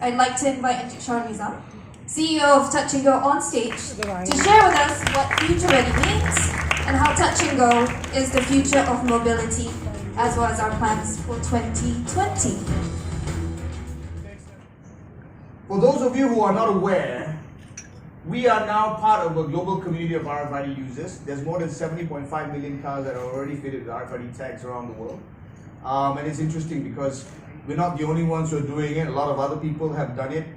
I'd like to invite Sharon Nizam, CEO of Touch and Go, on stage to share with us what Future Ready means and how Touch and Go is the future of mobility, as well as our plans for 2020. For those of you who are not aware, we are now part of a global community of RFID users. There's more than 70.5 million cars that are already fitted with RFID tags around the world. And it's interesting because we're not the only ones who are doing it. A lot of other people have done it.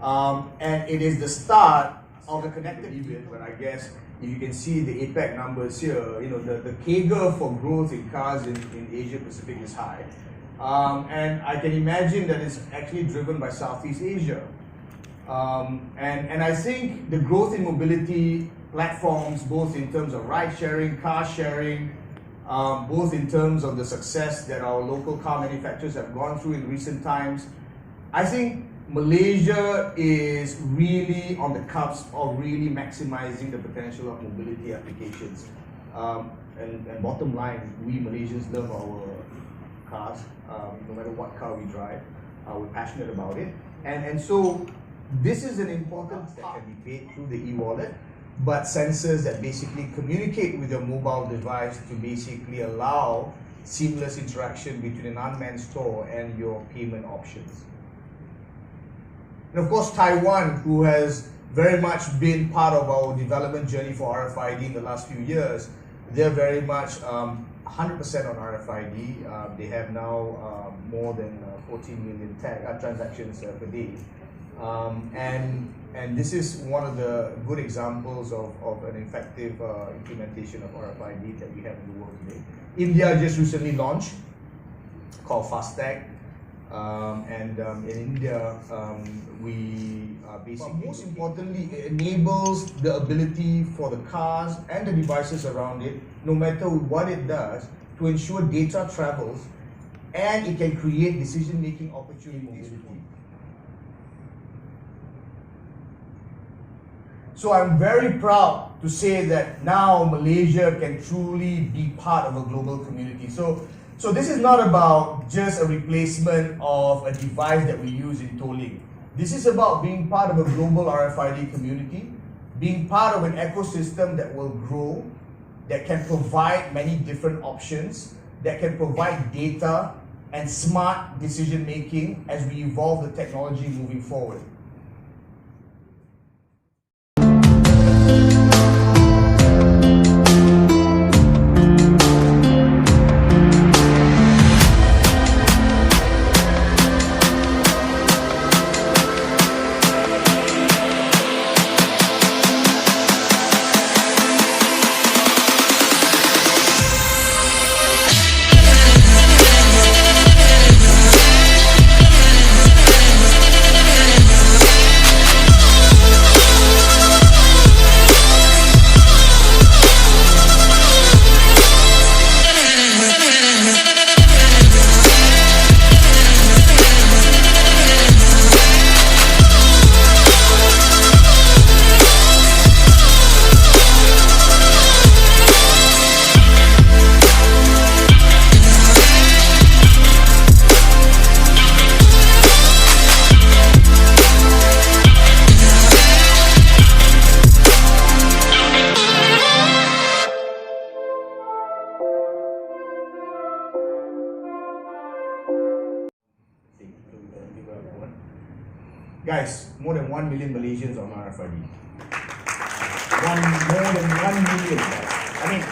And it is the start of the connected event. But I guess if you can see the APEC numbers here, you know, the CAGR for growth in cars in Asia Pacific is high. And I can imagine that it's actually driven by Southeast Asia. And I think the growth in mobility platforms, both in terms of ride sharing, car sharing, both in terms of the success that our local car manufacturers have gone through in recent times, I think Malaysia is really on the cusp of really maximizing the potential of mobility applications. And bottom line, we Malaysians love our cars, no matter what car we drive. We're passionate about it. And so this is an important step that can be paid through the e-wallet, but sensors that basically communicate with your mobile device to basically allow seamless interaction between an unmanned store and your payment options. And of course, Taiwan, who has very much been part of our development journey for RFID in the last few years, they're very much 100% on RFID. They have now more than 14 million transactions per day. And this is one of the good examples of an effective implementation of RFID that we have in the world today. India just recently launched, called FASTag. In India, we basically, but most importantly, it enables the ability for the cars and the devices around it, no matter what it does, to ensure data travels and it can create decision-making opportunities. So I'm very proud to say that now Malaysia can truly be part of a global community. So this is not about just a replacement of a device that we use in tolling. This is about being part of a global RFID community, being part of an ecosystem that will grow, that can provide many different options, that can provide data and smart decision making as we evolve the technology moving forward. Guys, more than 1 million Malaysians on RFID. More than 1 million. I mean,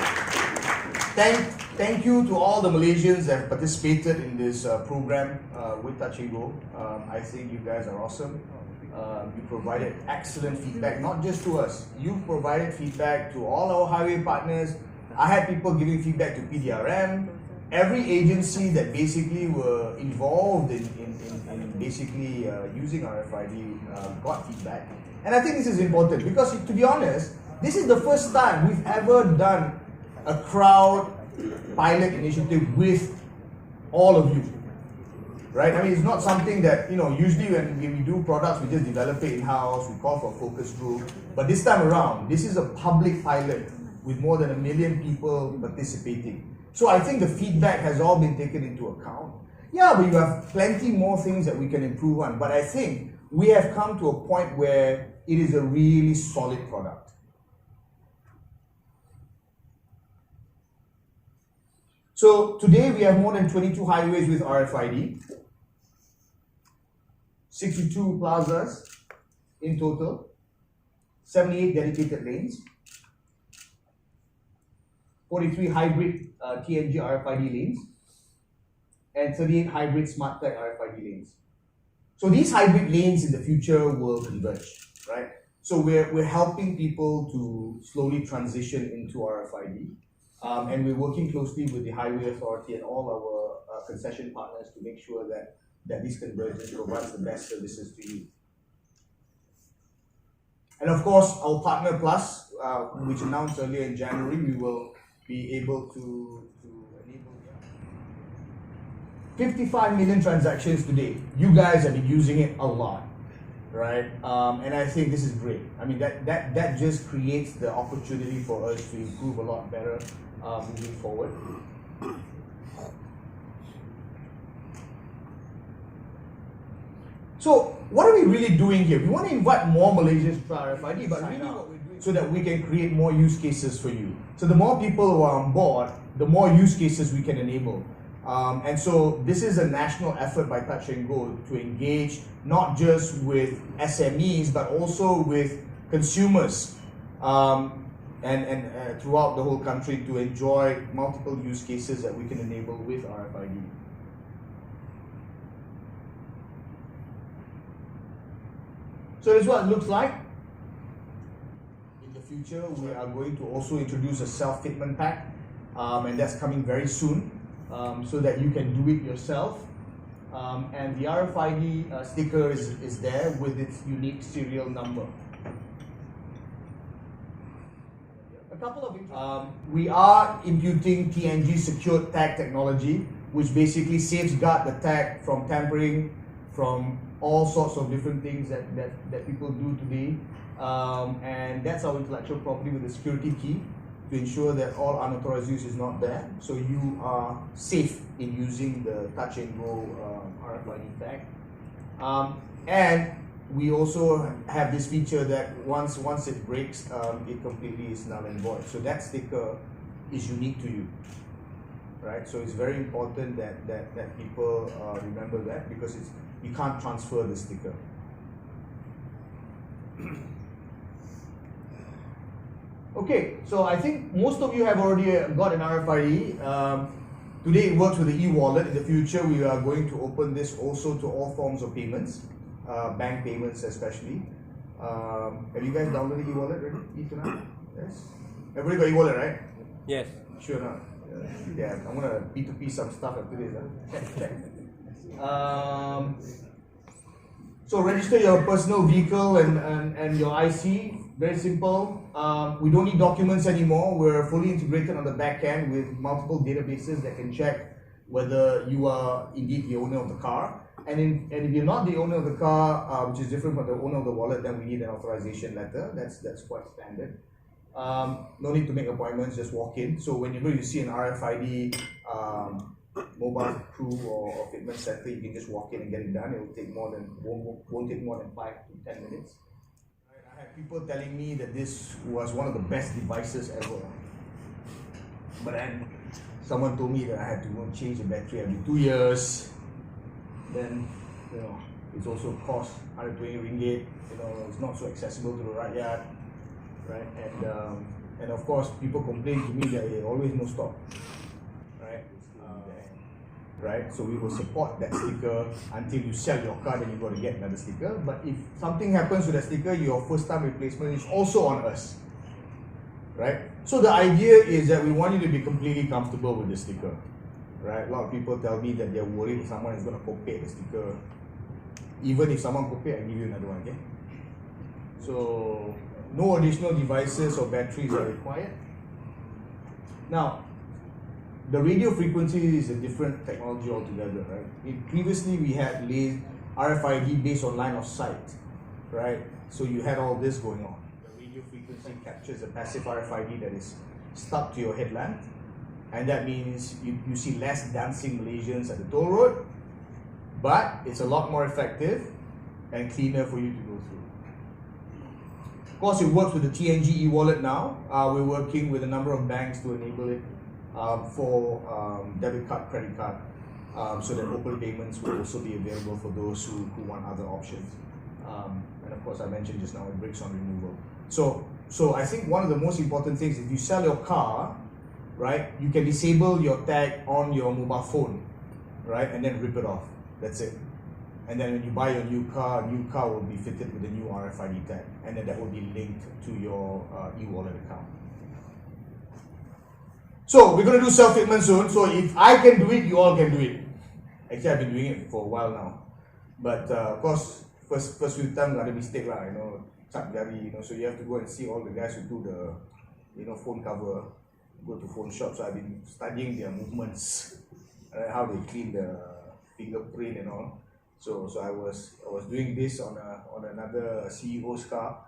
thank you to all the Malaysians that have participated in this program with Touch and Go. I think you guys are awesome. You provided excellent feedback, not just to us. You provided feedback to all our highway partners. I had people giving feedback to PDRM. Every agency that basically were involved in basically using RFID got feedback. And I think this is important because, to be honest, this is the first time we've ever done a crowd pilot initiative with all of you, right? I mean, it's not something that, you know, usually when we do products, we just develop it in-house, we call for a focus group. But this time around, this is a public pilot with more than 1 million people participating. So I think the feedback has all been taken into account. Yeah, but you have plenty more things that we can improve on. But I think we have come to a point where it is a really solid product. So today we have more than 22 highways with RFID, 62 plazas in total, 78 dedicated lanes, 43 hybrid TNG RFID lanes, and 38 hybrid smart tag RFID lanes. So these hybrid lanes in the future will converge, right? So we're helping people to slowly transition into RFID. And we're working closely with the Highway Authority and all our concession partners to make sure that this convergence provides the best services to you. And of course, our Partner Plus, which announced earlier in January, we will be able to enable 55 million transactions today. You guys have been using it a lot, right? And I think this is great. I mean, that just creates the opportunity for us to improve a lot better moving forward. So what are we really doing here? We want to invite more Malaysians to try RFID, but really what we're doing so that we can create more use cases for you. So the more people who are on board, the more use cases we can enable. And so this is a national effort by Touch and Go to engage not just with SMEs, but also with consumers and throughout the whole country to enjoy multiple use cases that we can enable with RFID. So this is what it looks like. In the future, we are going to also introduce a self-fitment pack, and that's coming very soon, so that you can do it yourself. And the RFID sticker is there with its unique serial number. We are imputing TNG secured tag technology, which basically safeguard the tag from tampering, from all sorts of different things that people do today. And that's our intellectual property with the security key to ensure that all unauthorized use is not there. So you are safe in using the Touch and Go RFID tag. And we also have this feature that once it breaks, it completely is null and void. So that sticker is unique to you, right? So it's very important that people remember that, because you can't transfer the sticker. Okay, so I think most of you have already got an RFID. Today it works with the e-wallet. In the future, we are going to open this also to all forms of payments. Bank payments especially. Have you guys downloaded e-wallet already? Tonight? Yes? Everybody got e-wallet, right? Yes. Sure not? Yeah, I'm gonna P2P some stuff after this. So register your personal vehicle and your IC. Very simple. We don't need documents anymore. We're fully integrated on the back end with multiple databases that can check whether you are indeed the owner of the car. And if you're not the owner of the car, which is different from the owner of the wallet, then we need an authorization letter. That's quite standard. No need to make appointments, just walk in. So whenever you see an RFID mobile crew or fitment center, you can just walk in and get it done. It will take won't take more than 5 to 10 minutes. I had people telling me that this was one of the best devices ever. But then someone told me that I had to go and change the battery every 2 years. Then, it's also cost 120 ringgit. It's not so accessible to the rakyat, right? And of course, people complain to me that they always no stock, right? Right. So we will support that sticker until you sell your car. Then you got to get another sticker. But if something happens to that sticker, your first-time replacement is also on us, right? So the idea is that we want you to be completely comfortable with the sticker. Right, a lot of people tell me that they're worried if someone is going to copy the sticker. Even if someone copy, I give you another one, okay? So, no additional devices or batteries are required. Now, the radio frequency is a different technology altogether, right? Previously, we had RFID based on line of sight, right? So you had all this going on. The radio frequency captures a passive RFID that is stuck to your headlamp. And that means you see less dancing Malaysians at the toll road, but it's a lot more effective and cleaner for you to go through. Of course, it works with the TNG e-wallet now. We're working with a number of banks to enable it for debit card, credit card, so that open payments will also be available for those who want other options. And of course, I mentioned just now, it brakes on removal. So I think one of the most important things, if you sell your car, right, you can disable your tag on your mobile phone, right, and then rip it off. That's it. And then when you buy your new car will be fitted with a new RFID tag, and then that will be linked to your e-wallet account. So we're going to do self-fitment soon. So if I can do it, you all can do it. Actually, I've been doing it for a while now. But of course, first few times I had a mistake lah, cap jari, so you have to go and see all the guys who do the, phone cover, go to phone shops. So I've been studying their movements, how they clean the fingerprint and all. So I was doing this on another CEO's car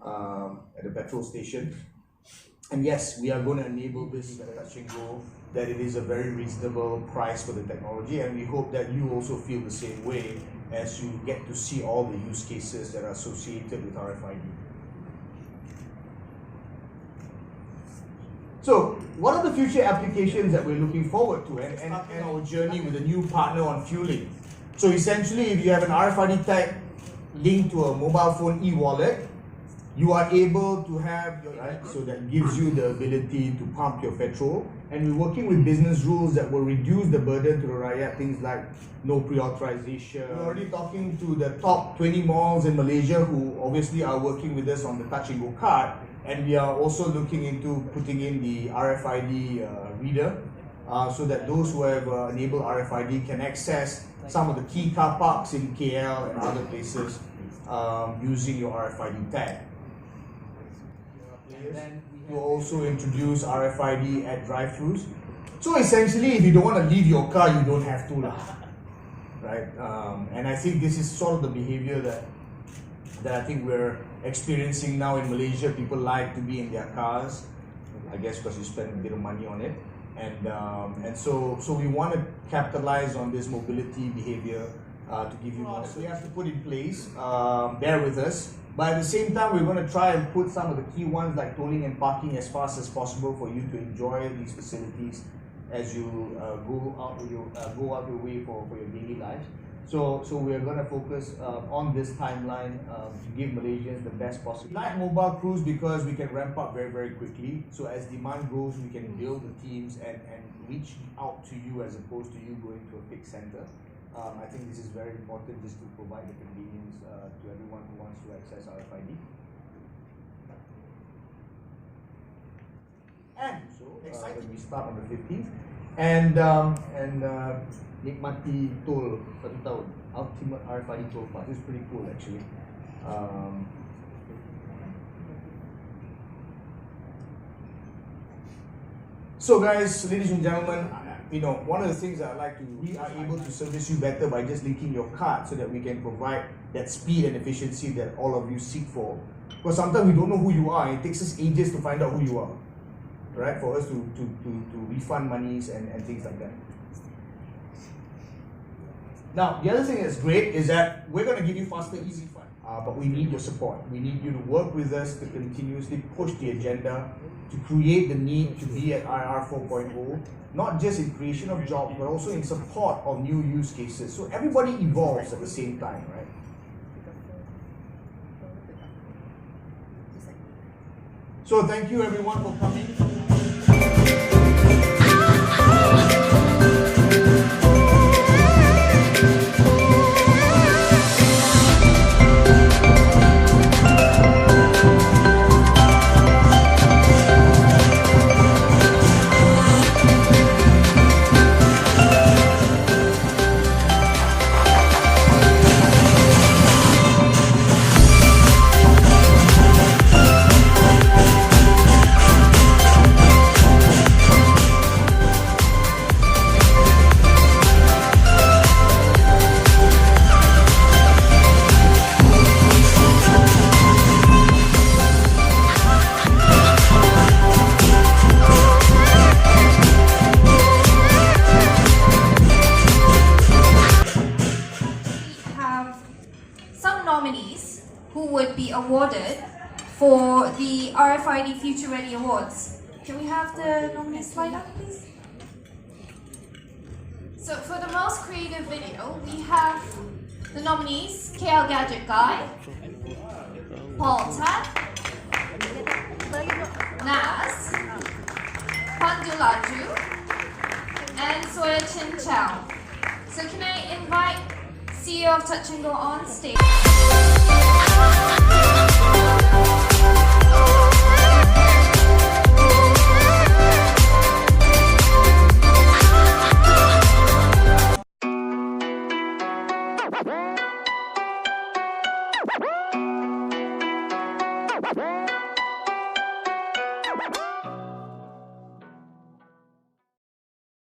at the petrol station. And yes, we are going to enable this at Touch and Go, that it is a very reasonable price for the technology, and we hope that you also feel the same way as you get to see all the use cases that are associated with RFID. So, what are the future applications that we're looking forward to, and our journey with a new partner on fueling? So essentially, if you have an RFID tag linked to a mobile phone e-wallet, you are able to have your, right, so that gives you the ability to pump your petrol. And we're working with business rules that will reduce the burden to the rakyat, things like no pre-authorization. We're already talking to the top 20 malls in Malaysia who obviously are working with us on the Touch and Go card, and we are also looking into putting in the RFID reader so that those who have enabled RFID can access some of the key car parks in KL and other places using your RFID tag. To also introduce RFID at drive-thrus. So essentially, if you don't want to leave your car, you don't have to, right? And I think this is sort of the behavior that I think we're experiencing now in Malaysia. People like to be in their cars, I guess because you spend a bit of money on it, and so we want to capitalize on this mobility behavior to give you more. So we have to put in place. Bear with us. But at the same time, we're going to try and put some of the key ones like tolling and parking as fast as possible for you to enjoy these facilities as you go out your way for your daily lives. So we're going to focus on this timeline to give Malaysians the best possible. Like mobile crews, because we can ramp up very, very quickly. So as demand grows, we can build the teams and reach out to you as opposed to you going to a fixed center. I think this is very important just to provide the convenience to everyone who wants to access RFID. And so we start on the 15th, and menikmati toll 1 tahun, ultimate RFID Toll Pass. This is pretty cool actually. So guys, ladies and gentlemen, one of the things that I like to do, we are able to service you better by just linking your card so that we can provide that speed and efficiency that all of you seek for. Because sometimes we don't know who you are. It takes us ages to find out who you are, right? For us to refund monies and things like that. Now, the other thing that's great is that we're going to give you faster, easy fund. But we need your support. We need you to work with us to continuously push the agenda, to create the need to be at IR 4.0, not just in creation of jobs, but also in support of new use cases. So everybody evolves at the same time, right? So thank you everyone for coming. nominees who would be awarded for the RFID Future Ready Awards. Can we have the nominees slide up, please? So for the most creative video, we have the nominees KL Gadget Guy, Paul Tat, Nas, Pandulaju, and Soya Chin Chow. So can I invite CEO of Touch and Go on stage?